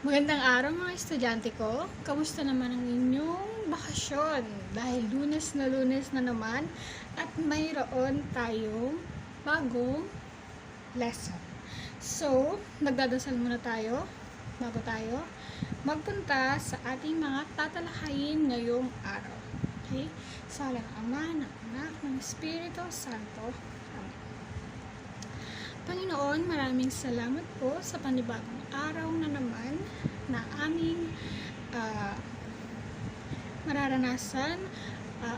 Magandang araw mga estudyante ko. Kamusta naman ang inyong bakasyon? Dahil lunes na naman at mayroon tayong bagong lesson. So, nagdadasal muna tayo bago tayo magpunta sa ating mga tatalakayin ngayong araw. Okay? Sa ngalan ng Ama, ng Anak, ng Espiritu Santo. Amen. Panginoon, maraming salamat po sa panibagong araw na naman na aming mararanasan,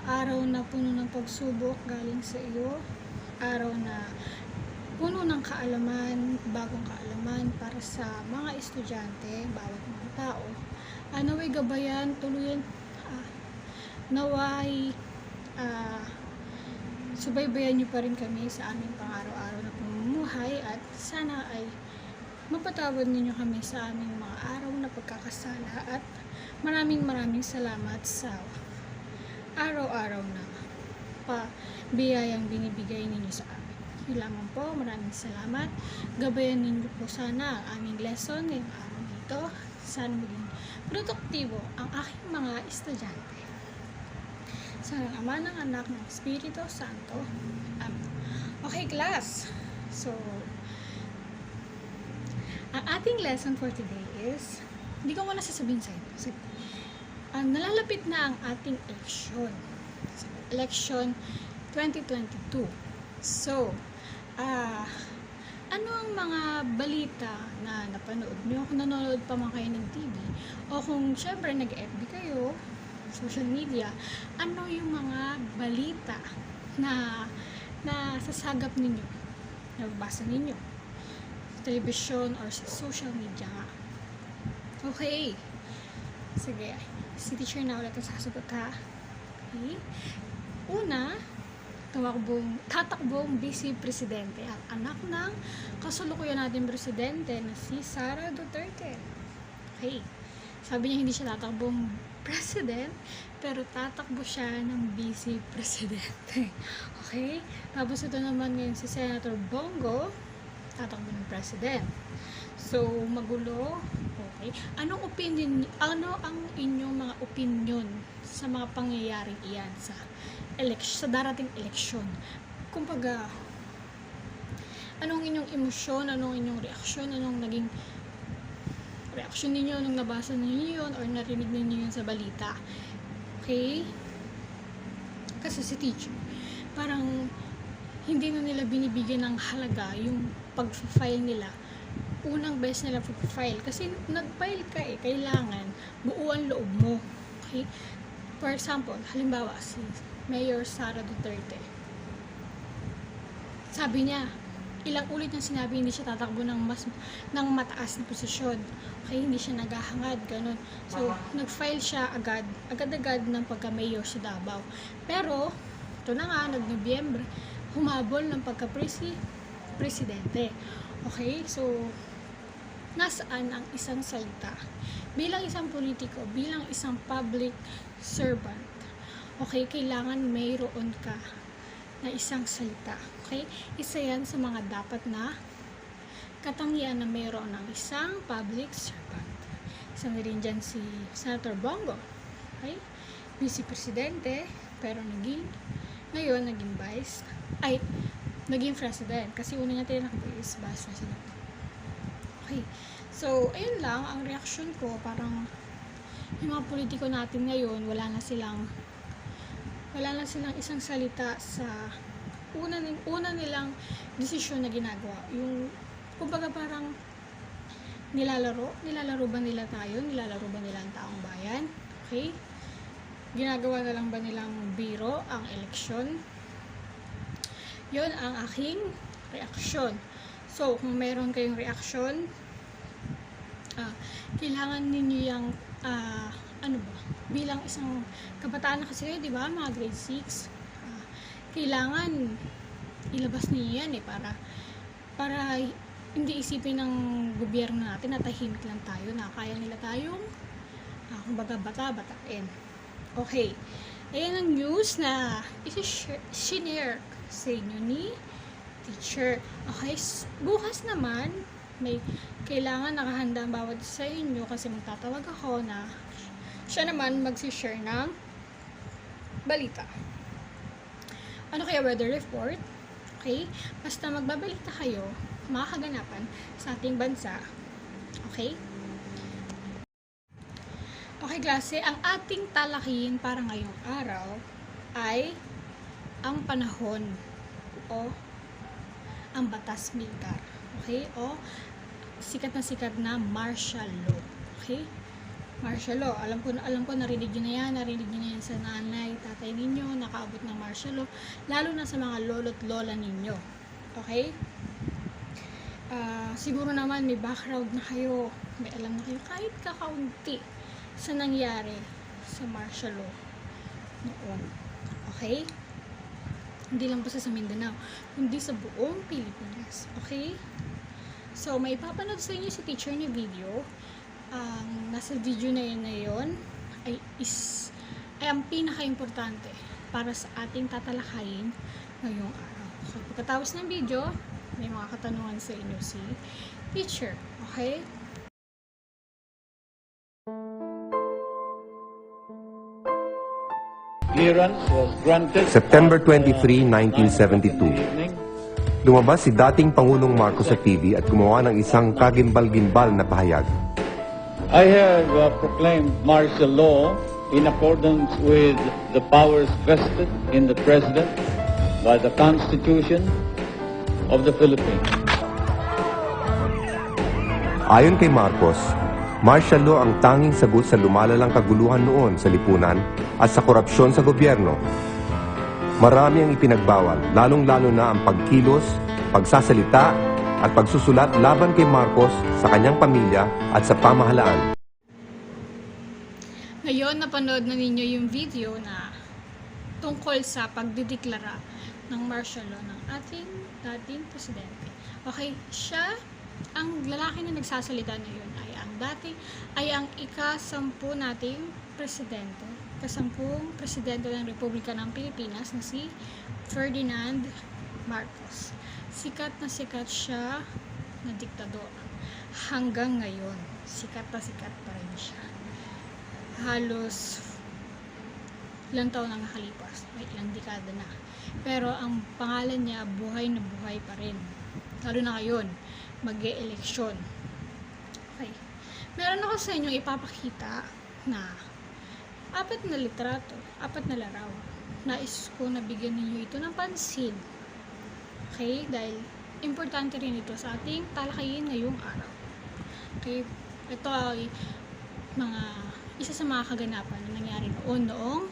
araw na puno ng pagsubok galing sa iyo, araw na puno ng kaalaman, bagong kaalaman para sa mga estudyante, bawat mga tao. Naway gabayan, tuluyan, naway subaybayan niyo pa rin kami sa aming pang-araw-araw na pamumuhay at sana ay mapatawad ninyo kami sa aming mga araw na pagkakasala at maraming salamat sa araw-araw na biyayang binibigay ninyo sa amin. Yun lamang po, maraming salamat. Gabayan ninyo po sana ang aming lesson ngayong araw dito. Sana maging produktibo ang aking mga estudyante. Sa Ama, ng Anak, ng Espiritu Santo. Amen. Okay, class. So, ang ating lesson for today is, hindi ko muna sasabihin sa inyo. Nalalapit na ang ating eleksyon. Election 2022. So, ano ang mga balita na napanood nyo? Kung nanonood pa man kayo ng TV, o kung syempre nag-FB kayo, social media, ano yung mga balita na sasagap ninyo, nababasa ninyo sa television or sa social media nga. Okay, sige, si teacher na ulit ang sasagot ha. Okay. Una, tatakbong vice presidente at anak ng kasalukuyan natin presidente na si Sara Duterte. Okay, sabi niya hindi siya tatakbong president, pero tatakbo siya ng vice presidente. Okay? Tapos ito naman ngayon si Senator Bongo, tatakbo ng president. So, magulo. Okay? Ano ang inyong mga opinion sa mga pangyayaring iyan sa darating eleksyon? Kumbaga, anong inyong emosyon, anong inyong reaksyon, anong naging reaksyon ninyo nung nabasa ninyo yun or narinig ninyo yun sa balita. Okay? Kasi si teacher, parang hindi na nila binibigyan ng halaga yung pag-file nila. Unang beses nila pag-file. Kasi nag-file ka kailangan buuan loob mo. Okay? For example, halimbawa, si Mayor Sara Duterte. Sabi niya, ilang ulit niyang sinabi hindi siya tatakbo ng mataas na posisyon. Okay, hindi siya naghahangad, ganun. So, nag-file siya agad-agad ng pagka-mayor sa Davao. Pero, ito na nga, nag-Nobyembre, humabol ng pagka-presidente. Okay, so, nasaan ang isang salita? Bilang isang politiko, bilang isang public servant, okay, kailangan mayroon ka na isang salita. Okay? Isa yan sa mga dapat na katangian na mayroon ng isang public servant. Isa na rin dyan si Senator Bongo. Okay? Vice Presidente, pero naging president. Kasi una niya tinakbo is vice president. Okay. So, ayun lang, ang reaction ko, parang yung mga politiko natin ngayon, wala na silang isang salita sa una nilang desisyon na ginagawa. Yung, kumbaga parang nilalaro ba nila tayo? Nilalaro ba nila ang taong bayan? Okay? Ginagawa na lang ba nilang biro ang eleksyon? Yun ang aking reaksyon. So, kung meron kayong reaksyon, kailangan ninyo yung bilang isang kabataan na kasi kayo, di ba, mga grade 6, kailangan ilabas niyo yan para hindi isipin ng gobyerno natin na tahimik lang tayo, na kaya nila tayong kumbaga bata-batain. Okay, ayan ang news na isi-share sa inyo ni teacher. Okay, bukas naman may kailangan nakahanda ang bawat isa sa inyo kasi magtatawag ako na siya naman magsishare ng balita. Ano kaya weather report? Okay? Basta magbabalita kayo, mga kaganapan sa ating bansa. Okay? Okay klase, ang ating talakihin para ngayong araw ay ang panahon o ang batas militar. Okay? O sikat na martial law. Okay? Martial law. Alam ko narinig nyo na yan sa nanay, tatay ninyo, nakaabot ng martial law. Lalo na sa mga lolo't lola ninyo. Okay? Siguro naman may background na kayo. May alam na kayo kahit kakaunti sa nangyari sa martial law noon. Okay? Hindi lang basta sa Mindanao, kundi sa buong Pilipinas. Okay? So, may papanood sa inyo si teacher ni video. Nasa video na yun ay ang pinaka-importante para sa ating tatalakayin ngayong araw. So, pagkatapos ng video, may mga katanungan sa inyo si teacher. Okay? September 23, 1972. Lumabas si dating Pangulong Marcos sa TV at gumawa ng isang kagimbal-gimbal na pahayag. I have proclaimed martial law in accordance with the powers vested in the President by the Constitution of the Philippines. Ayon kay Marcos, martial law ang tanging sagot sa lumalalang kaguluhan noon sa lipunan at sa korupsyon sa gobyerno. Marami ang ipinagbawal, lalong-lalo na ang pagkilos, pagsasalita at pagsusulat laban kay Marcos sa kanyang pamilya at sa pamahalaan. Ngayon, napanood na ninyo yung video na tungkol sa pagdideklara ng martial law ng ating dating presidente. Okay, siya, ang lalaki na nagsasalita na yun ay ang ika-10 nating presidente. Kasampung presidente ng Republika ng Pilipinas na si Ferdinand Marcos. Sikat na sikat siya na diktador. Hanggang ngayon, sikat na sikat pa rin siya. Halos ilang taon ang nakalipas, may ilang dekada na. Pero ang pangalan niya, buhay na buhay pa rin. Lalo na ngayon, mag-e-eleksyon. Okay. Meron ako sa inyong ipapakita na 4 na litrato, 4 na larawan. Nais ko na bigyan ninyo ito ng pansin. Okay? Dahil importante rin ito sa ating talakayin ngayong araw. Okay? Ito ay isa sa mga kaganapan na nangyari noong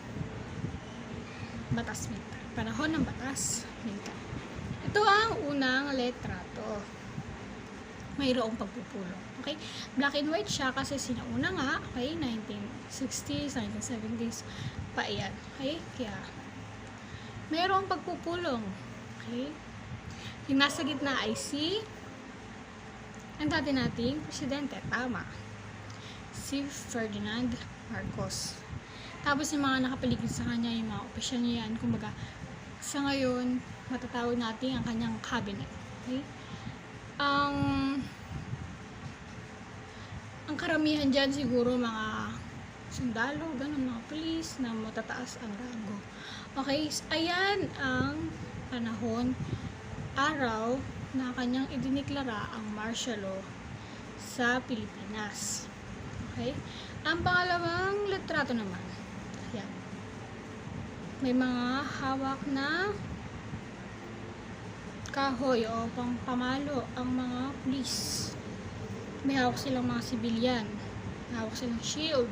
batas militar. Panahon ng batas militar. Ito ang unang litrato. Mayroong pagpupulong. Okay? Black and white siya kasi sinauna nga, okay, 1960s, 1970s, pa yan. Okay? Kaya, mayroong pagpupulong. Okay? Yung nasa gitna ay si ang dati nating presidente, tama. Si Ferdinand Marcos. Tapos yung mga nakapaligid sa kanya, yung mga opisyal niya yan, kumbaga, sa ngayon, matatawag natin ang kanyang cabinet. Okay? Ang karamihan dyan siguro mga sundalo, ganun, mga police na matataas ang rango. Okay, ayan ang panahon, araw na kanyang idineklara ang martial law sa Pilipinas. Okay, ang pangalawang litrato naman, ayan, may mga hawak na kahoy o pamalo ang mga police. May hawak silang mga sibilyan. May hawak silang shield.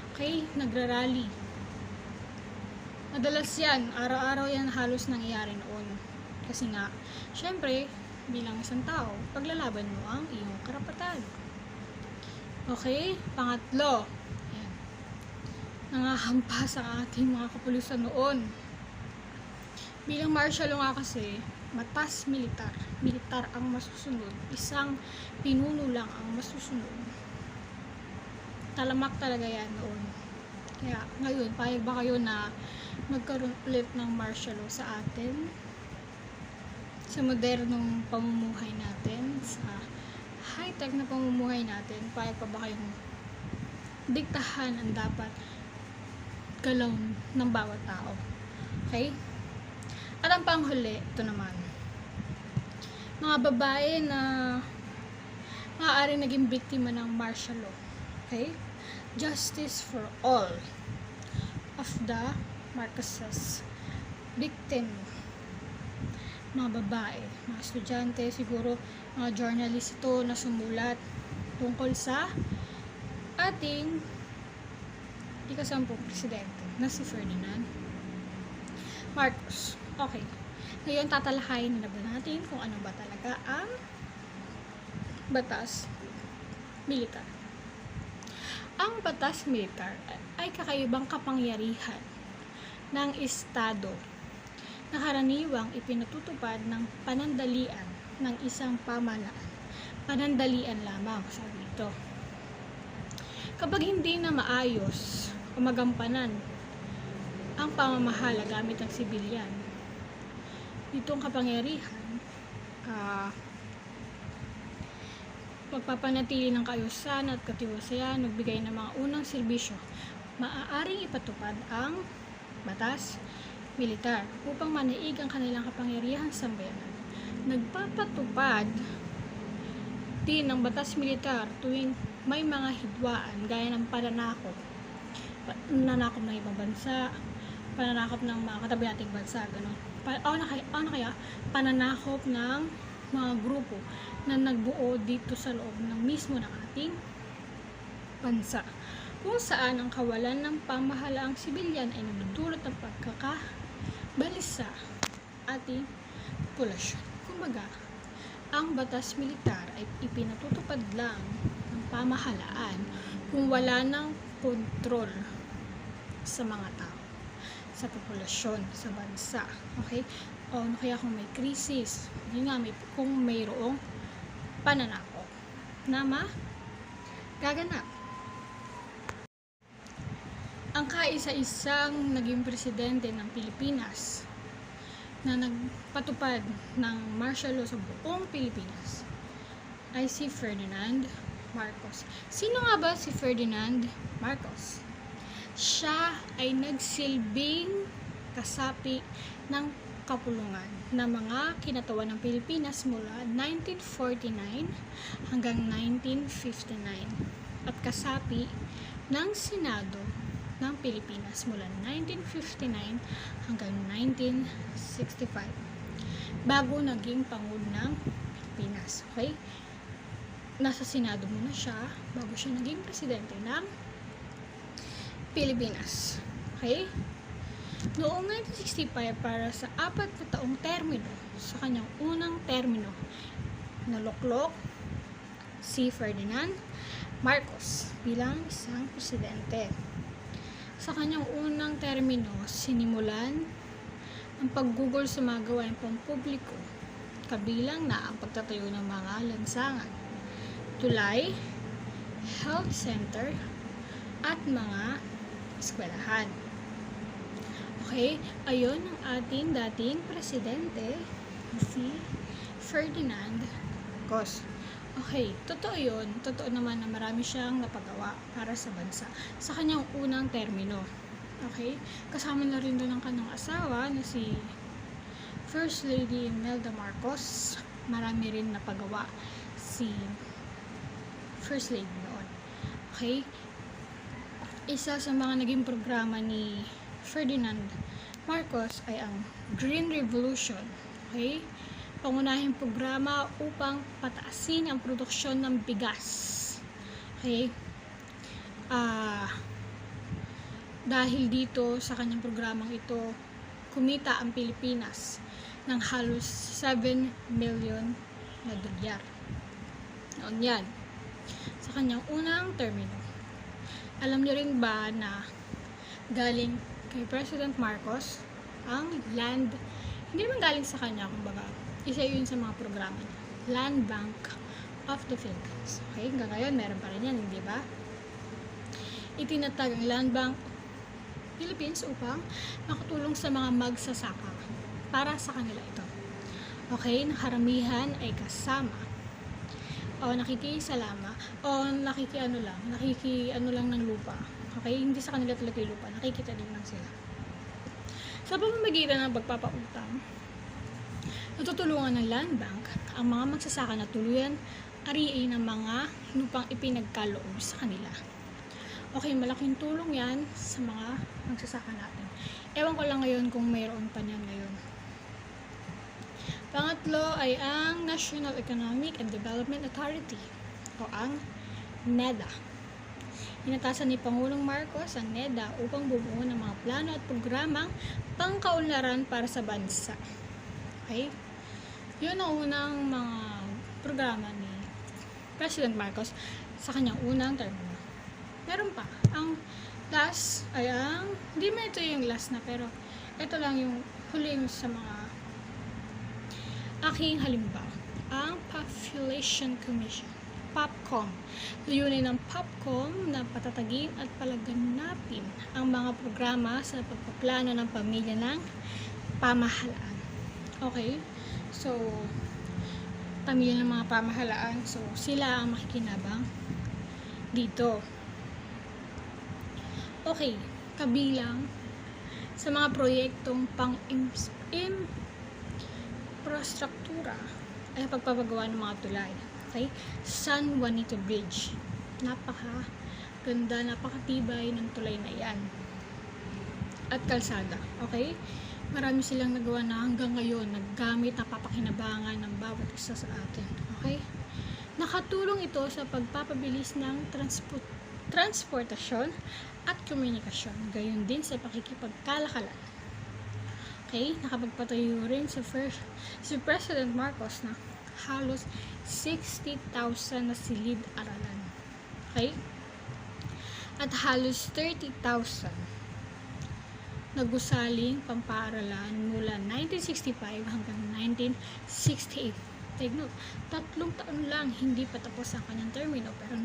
Okay, nagrarally. Madalas yan, araw-araw yan halos nangyayari noon. Kasi nga, syempre, bilang isang tao, paglalaban mo ang iyong karapatan. Okay, pangatlo. Ayan. Nangahampas ang ating mga kapulisan noon. Bilang martial law nga kasi, batas militar. Militar ang masusunod. Isang pinuno lang ang masusunod. Talamak talaga yan noon. Kaya ngayon, payag ba kayo na magkaroon ulit ng martial law sa atin? sa modernong pamumuhay natin, sa high-tech na pamumuhay natin, payag pa ba kayong diktahan ang dapat galaw ng bawat tao? Okay? At ang panghuli, ito naman. Mga babae na maaaring naging biktima ng martial law. Okay? Justice for all of the Marcoses victim. Mga babae, mga estudyante, siguro mga journalist ito na sumulat tungkol sa ating ikasampung presidente na si Ferdinand Marcos. Okay. Ngayon, tatalakayin na ba natin kung ano ba talaga ang batas militar. Ang batas militar ay kakaibang kapangyarihan ng Estado na karaniwang ipinatutupad ng panandalian ng isang pamahalaan. Panandalian lamang, sabi ito. Kapag hindi na maayos o magampanan ang pamamahala gamit ang sibilyan, itong kapangyarihan pagpapanatili ng kaayusan at katiwasayan, nagbigay ng mga unang serbisyo, maaaring ipatupad ang batas militar upang manaig ang kanilang kapangyarihang sambayanan. Nagpapatupad din ng batas militar tuwing may mga hidwaan gaya ng pananakop ng ibang bansa, pananakop ng mga katabi nating bansa, gano'n. Kaya pananakop ng mga grupo na nagbuo dito sa loob ng mismo ng ating bansa, kung saan ang kawalan ng pamahalaang sibilyan ay nagdudulot ng pagkakabalisa ating populasyon. Kumbaga, ang batas militar ay ipinatutupad lang ng pamahalaan kung wala ng kontrol sa mga tao, sa populasyon, sa bansa. Okay? O ano kaya kung may krisis, yun nga, kung mayroong pananakop na gaganap. Ang kaisa-isang naging presidente ng Pilipinas na nagpatupad ng martial law sa buong Pilipinas ay si Ferdinand Marcos. Sino nga ba si Ferdinand Marcos? Siya ay nagsilbing kasapi ng kapulungan ng mga kinatawan ng Pilipinas mula 1949 hanggang 1959 at kasapi ng Senado ng Pilipinas mula 1959 hanggang 1965 bago naging Pangulo ng Pilipinas. Okay? Nasa Senado muna siya bago siya naging presidente ng Pilipinas. Okay? Noong 1965, para sa 4 na taong termino, sa kanyang unang termino, naluklok si Ferdinand Marcos bilang isang presidente. Sa kanyang unang termino, sinimulan ang paggugol sa mga gawain pampubliko, kabilang na ang pagtatayo ng mga lansangan, tulay, health center, at mga eskwelahan. Okay, ayon ang ating dating presidente, si Ferdinand Marcos. Okay, totoo yun. Totoo naman na marami siyang napagawa para sa bansa sa kanyang unang termino. Okay, kasama na rin doon ang kanyang asawa na si First Lady Imelda Marcos. Marami rin napagawa si First Lady noon. Okay, isa sa mga naging programa ni Ferdinand Marcos ay ang Green Revolution. Okay? Pangunahing programa upang pataasin ang produksyon ng bigas. Okay? Dahil dito sa kanyang programang ito, kumita ang Pilipinas ng halos 7 million na dolyar. Noon yan. Sa kanyang unang termino. Alam niyo rin ba na galing kay President Marcos ang land, hindi naman galing sa kanya, kumbaga isa yun sa mga programa niya, Land Bank of the Philippines. Okay, hanggang ngayon meron pa rin yan, hindi ba? Itinatag ang Land Bank Philippines upang makatulong sa mga magsasaka para sa kanila ito. Okay, na karamihan ay kasama o nakikisalama o nakikiano lang ng lupa. Okay, hindi sa kanila talaga yung lupa, nakikita din lang sila. Sa pamamagitan ng pagpapautang, natutulungan ng Land Bank ang mga magsasaka na tuluyan ariin ng mga lupang ipinagkaloob sa kanila. Okay, malaking tulong yan sa mga magsasaka natin. Ewan ko lang ngayon kung mayroon pa niyan ngayon. Pangatlo ay ang National Economic and Development Authority o ang NEDA. Inatasan ni Pangulong Marcos ang NEDA upang bumuo ng mga plano at programang pangkaunlaran para sa bansa. Okay? Yun ang unang mga programa ni President Marcos sa kanyang unang termino. Meron pa. Ang last ay ang, hindi man ito yung last na, pero ito lang yung huling sa mga aking halimbawa. Ang Population Commission, POPCOM. Layunin ng POPCOM na patatagin at palaganapin ang mga programa sa pagpaplano ng pamilya ng pamahalaan. Okay? So, pamilya ng mga pamahalaan. So, sila ang makikinabang dito. Okay, kabilang sa mga proyektong infrastruktura ay pagpapagawa ng mga tulay. Okay? San Juanito Bridge. Napakaganda, napakatibay ng tulay na yan. At kalsada. Okay? Marami silang nagawa na hanggang ngayon, naggamit, napapakinabangan ng bawat isa sa atin. Okay? Nakatulong ito sa pagpapabilis ng transportasyon at komunikasyon, gayon din sa pakikipagkalakalan. Okay, nakapagpatayo rin si President Marcos na halos 60,000 na silid-aralan. Okay? At halos 30,000 na gusaling pampaaralan mula 1965 hanggang 1968. Take note, 3 taon lang hindi pa tapos ang kanyang termino, pero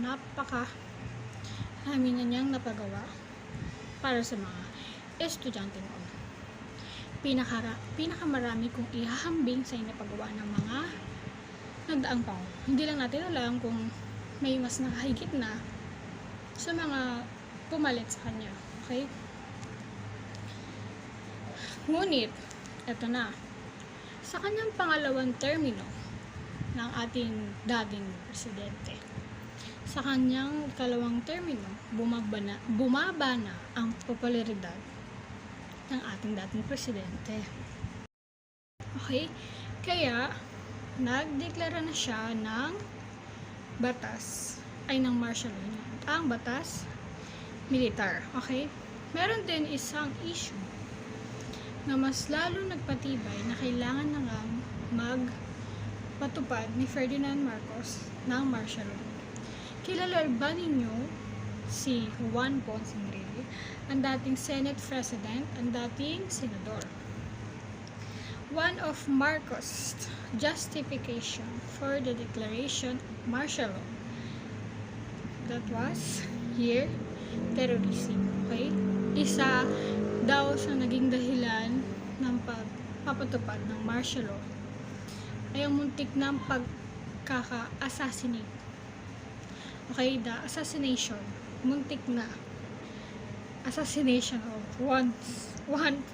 dami na niyang napagawa para sa mga estudyante noon. Pinakamarami kung ihahambing sa inapagawa ng mga nagdaang taon. Hindi lang natin alam kung may mas nakahigit na sa mga pumalit sa kanya. Okay? Ngunit, eto na. Sa kanyang pangalawang termino ng ating dating presidente, sa kanyang ikalawang termino, bumaba na ang popularidad ng ating dating presidente. Okay? Kaya, nagdeklara na siya ng martial law, ang batas militar. Okay? Meron din isang issue na mas lalo nagpatibay na kailangan na nga magpatupad ni Ferdinand Marcos ng martial law. Kilala ba ninyo si Juan Ponce Enrile, ang dating Senate President, ang dating Senador? One of Marcos' justification for the declaration of martial law, that was terrorism. Okay? Isa daw sa naging dahilan ng pagpapatupad ng martial law ay ang muntik ng pagkaka-assassinate. Okay, the assassination, muntik na assassination of Juan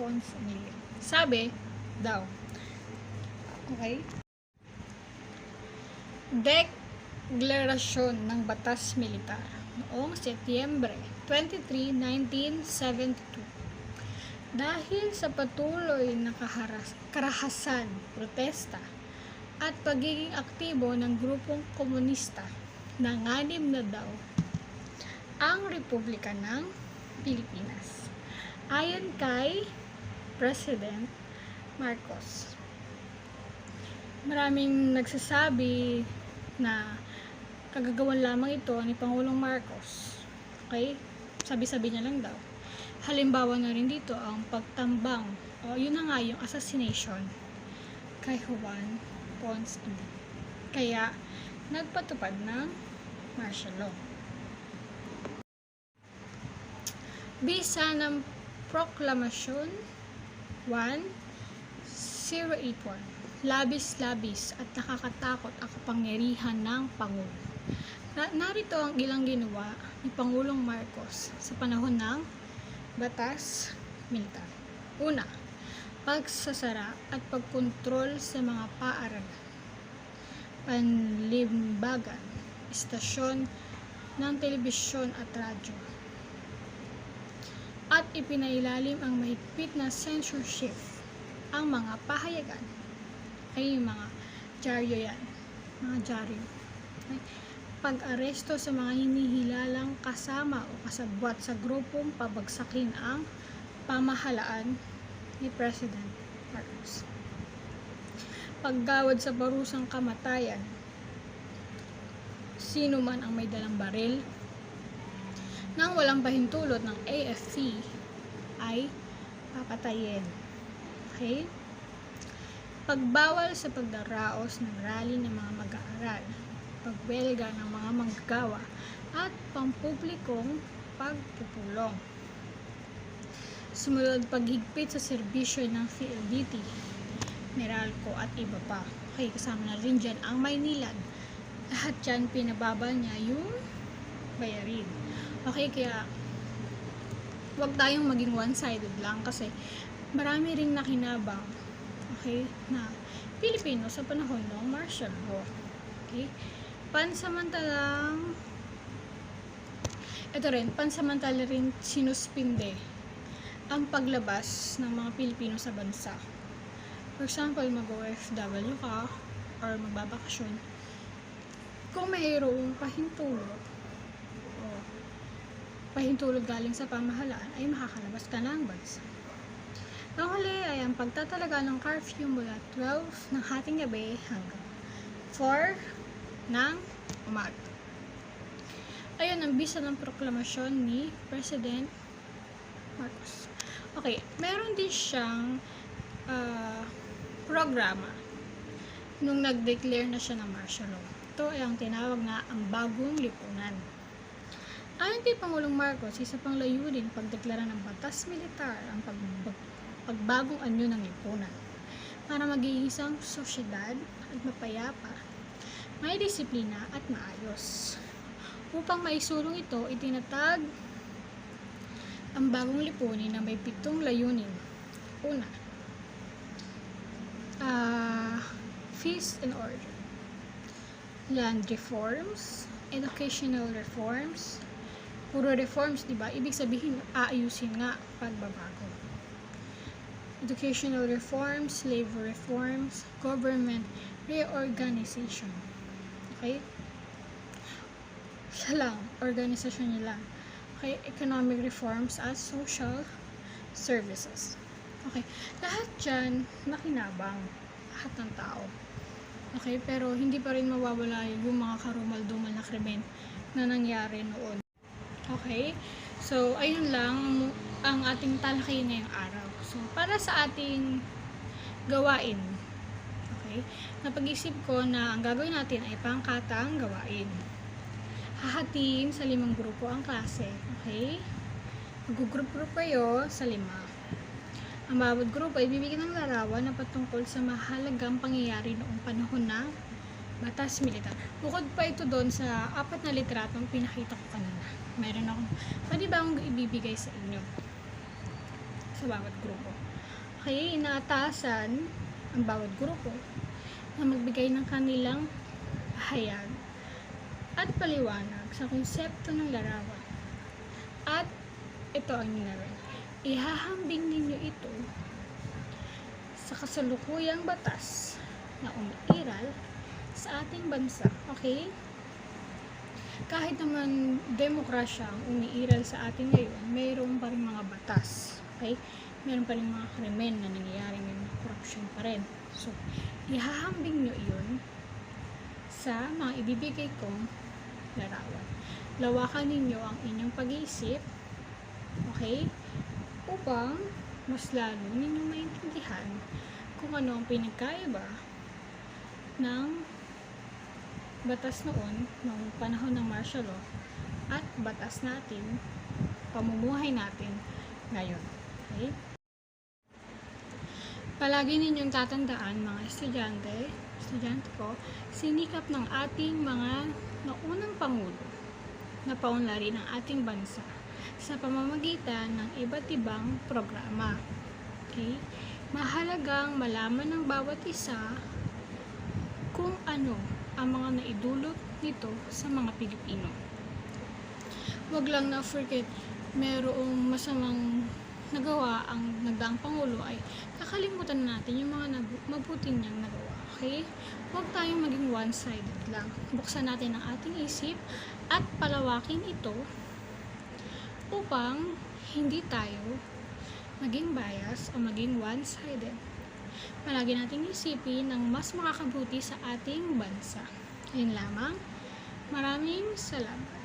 Ponce Enrile. Sabi daw. Okay? Deklarasyon ng batas militar noong Setyembre 23, 1972. Dahil sa patuloy na karahasan, protesta, at pagiging aktibo ng grupong komunista, nanganib na daw ang Republika ng Pilipinas. Ayon kay President Marcos. Maraming nagsasabi na kagagawan lamang ito ni Pangulong Marcos. Okay? Sabi-sabi niya lang daw. Halimbawa na rin dito ang pagtambang, o yun na nga yung assassination kay Juan Ponce Enrile. Kaya nagpatupad ng martial law. Bisa ng Proklamasyon 1081. labis-labis at nakakatakot ang kapangyarihan ng Pangulo. Narito ang ilang ginawa ni Pangulong Marcos sa panahon ng batas militar. Una, pagsasara at pagkontrol sa mga paaralan, panlimbagan, istasyon ng telebisyon at radyo, at ipinailalim ang mahigpit na censorship ang mga pahayagan ay mga dyaryo yan, mga dyaryo. Okay? Pag-aresto sa mga hinihilalang kasama o kasabwat sa grupong pabagsakin ang pamahalaan ni President Marcos. Paggawad sa parusang kamatayan, sino man ang may dalang baril nang walang pahintulot ng AFP ay papatayin. Okay? Pagbawal sa pagdaraos ng rally ng mga mag-aaral, pagwelga ng mga manggagawa, at pampublikong pagpupulong. Sumunod paghigpit sa serbisyo ng PLDT, Meralco at iba pa. Okay, kasama na rin dyan ang Maynilad. Lahat dyan pinababa niya yung bayarin. Okay, kaya huwag tayong maging one-sided lang kasi marami ring nakinabang, okay, na Pilipino sa panahon ng martial law. Okay? Pansamantala rin sinuspinde ang paglabas ng mga Pilipino sa bansa. For example, mag-OFW ka or magbabakasyon, kung mayroong pahintulot galing sa pamahalaan ay makakalabas ka ng bansa. Ang huli ay ang pagtatalaga ng curfew mula 12 ng hating gabi hanggang 4 ng umaga. Ayun ang bisa ng proklamasyon ni President Marcos. Okay, meron din siyang programa nung nag-declare na siya ng martial law. Ito ay ang tinawag na ang bagong lipunan. Ayon kay Pangulong Marcos, isa pang layunin pagdeklara ng batas militar ang pagbagong anyo ng lipunan para maging isang sosyedad at mapayapa, may disiplina at maayos. Upang maisulong ito, itinatag ang bagong lipunin na may 7 layunin. Una, peace and order, land reforms, educational reforms. Puro reforms, diba? Ibig sabihin, aayusin nga pagbabago. Educational reforms, labor reforms, government reorganization. Okay? Siya lang, organisasyon niya lang. Okay? Economic reforms at social services. Okay? Lahat dyan, nakinabang. Lahat ng tao. Okay? Pero hindi pa rin mawawala yung mga karumal-dumal na krimen na nangyari noon. Okay? So, ayun lang ang ating talakayin ngayong araw. So, para sa ating gawain, okay, napag-isip ko na ang gagawin natin ay pangkatang gawain. Hahatiin sa 5 grupo ang klase. Okay? Mag-group kayo sa 5. Ang bawat grupo ay bibigyan ng larawan na patungkol sa mahalagang pangyayari noong panahon ng batas militar. Bukod pa ito doon sa 4 na litratong pinakita ko kanina. Meron akong, pwede ba akong ibibigay sa inyo? Sa bawat grupo. Kaya inaatasan ang bawat grupo na magbigay ng kanilang pahayag at paliwanag sa konsepto ng larawan. At ito ang ginawin. Ihahambing ninyo ito sa kasalukuyang batas na umiiral sa ating bansa. Okay? Kahit naman demokrasya ang umiiral sa atin ngayon, mayroon pa rin mga batas. Okay? Mayroon pa rin mga krimen na nangyayari, may mga corruption pa rin. So, ihahambing nyo iyon sa mga ibibigay kong larawan. Lawakan ninyo ang inyong pag-iisip, okay? Upang mas lalo ninyong maintindihan kung ano ang pinagkaiba ng batas noon, noong panahon ng martial law, at batas natin, pamumuhay natin ngayon. Okay? Palagi ninyong tatandaan, mga estudyante ko, sinikap ng ating mga naunang Pangulo na paunlari ng ating bansa sa pamamagitan ng iba't ibang programa. Okay? Mahalagang malaman ng bawat isa kung ano ang mga naidulot nito sa mga Pilipino. Wag lang na forget merong masamang nagawa ang nagdaang Pangulo ay kakalimutan natin yung mga mabuti niyang nagawa. Okay? Huwag tayong maging one-sided lang. Buksan natin ang ating isip at palawakin ito upang hindi tayo maging bias o maging one-sided. Palagi nating isipin ng mas makakabuti sa ating bansa. Yun lamang. Maraming salamat.